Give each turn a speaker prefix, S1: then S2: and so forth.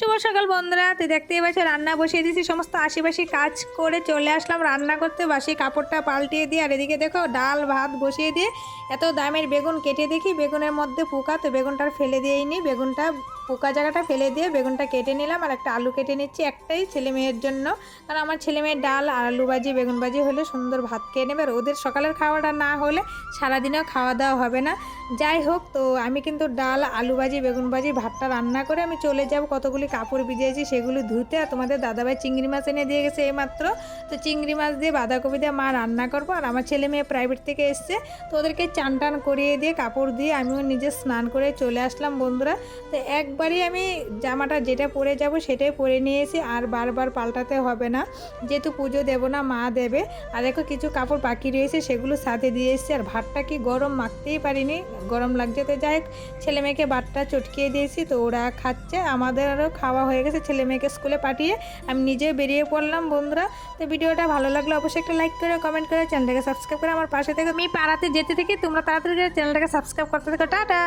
S1: শুভ সকাল বন্ধুরা, তুই দেখতেই পাচ্ছ রান্না বসিয়ে দিয়েছি। সমস্ত আশিপাশি কাজ করে চলে আসলাম রান্না করতে। বাসি কাপড়টা পাল্টিয়ে দিয়ে আর এদিকে দেখো ডাল ভাত বসিয়ে দিয়ে এত দামের বেগুন কেটে দেখি বেগুনের মধ্যে পোকা, তো বেগুনটা ফেলে দিয়েইনি। বেগুনটা পোকা জায়গাটা ফেলে দিয়ে বেগুনটা কেটে নিলাম আর একটা আলু কেটে নিচ্ছি, একটাই ছেলে মেয়ের জন্য। কারণ আমার ছেলে মেয়ের ডাল আর আলু ভাজি বেগুন ভাজি হলে সুন্দর ভাত খেয়ে নেবে, আর ওদের সকালের খাওয়াটা না হলে সারাদিনেও খাওয়া দাওয়া হবে না। যাই হোক, তো আমি কিন্তু ডাল আলু ভাজি বেগুন ভাজি ভাতটা রান্না করে আমি চলে যাব কতগুলি কাপড় ভিজিয়েছি সেগুলো ধুতে। আর তোমাদের দাদাভাই চিংড়ি মাছ এনে দিয়ে গেছে এইমাত্র, তো চিংড়ি মাছ দিয়ে বাঁধাকপি দিয়ে মা রান্না করবো। আর আমার ছেলে মেয়ে প্রাইভেট থেকে এসছে, তো ওদেরকে চান টান করিয়ে দিয়ে কাপড় দিয়ে আমিও নিজে স্নান করে চলে আসলাম বন্ধুরা। তো একবারই আমি জামাটা যেটা পরে যাব সেটাই পরে নিয়েছি, আর বারবার পাল্টাতে হবে না, যেহেতু পুজো দেবো না মা দেবে। আর দেখো কিছু কাপড় বাকি রয়েছে সেগুলো সাথে দিয়ে এসেছি। আর ভাতটা কি গরম, মাখতেই পারিনি, গরম লাগছে। তো যাই হোক, ছেলে মেয়েকে ভাতটা চটকিয়ে দিয়েছি, তো ওরা খাচ্ছে, আমাদেরও খাওয়া হয়ে গেছে। ছেলে মেয়েকে স্কুলে পাঠিয়ে আমি নিজেও বেরিয়ে পড়লাম বন্ধুরা। তো ভিডিওটা ভালো লাগলে অবশ্যই একটা লাইক করে কমেন্ট করে চ্যানেলটাকে সাবস্ক্রাইব করে আমার পাশে থেকে। আমি পাড়াতে যেতে থেকে তোমরা তাড়াতাড়ি চ্যানেলটাকে সাবস্ক্রাইব করতে থাকো। টাটা।